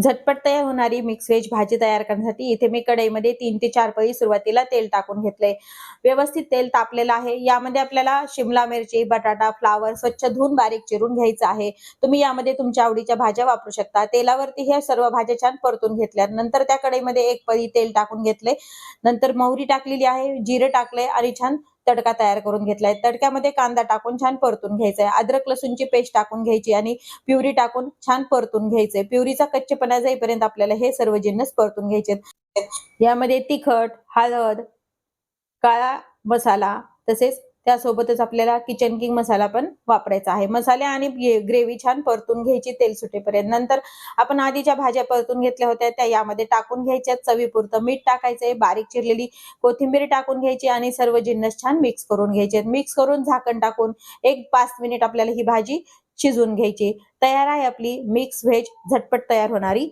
झटपट तयार होणारी मिक्स व्हेज भाजी तयार करण्यासाठी इथे मी कढईमध्ये 3 ते 4 पळी सुरुवातीला तेल टाकून घेतलंय. व्यवस्थित तेल तापलेलं आहे. यामध्ये आपल्याला शिमला मिरची, बटाटा, फ्लावर स्वच्छ धुवून बारीक चिरून घ्यायचं आहे. तुम्ही यामध्ये तुमच्या आवडीच्या भाज्या वापरू शकता. तेलावरती ह्या सर्व भाज्या छान परतून घेतल्या. नंतर त्या कढईमध्ये 1 पळी तेल टाकून घेतले. नंतर मोहरी टाकलेली आहे, जिरे टाकले आणि छान तडका तयार करून घेतलाय. तडक्यामध्ये कांदा टाकून छान परतून घ्यायचा आहे. अद्रक लसूणची पेस्ट टाकून घ्यायची आणि प्युरी टाकून छान परतून घ्यायचंय. प्युरीचा कच्चेपणा जाईपर्यंत आपल्याला हे सर्व जिन्नस परतून घ्यायचे. यामध्ये तिखट, हळद, काळा मसाला तसेच त्यासोबतच आपल्याला किचन किंग मसाला पण वापरायचा आहे. मसाले आणि ग्रेव्ही छान परतून घ्यायची तेल सुटेपर्यंत. नंतर आपण आधी ज्या भाज्या परतून घेतल्या होत्या त्या यामध्ये टाकून घ्यायच्या. चवीपुरतं मीठ टाकायचंय, बारीक चिरलेली कोथिंबीर टाकून घ्यायची आणि सर्व जिन्नस छान मिक्स करून घ्यायचे. मिक्स करून झाकण टाकून 1-5 मिनिट आपल्याला ही भाजी शिजवून घ्यायची. तयार आहे आपली मिक्स व्हेज झटपट तयार होणारी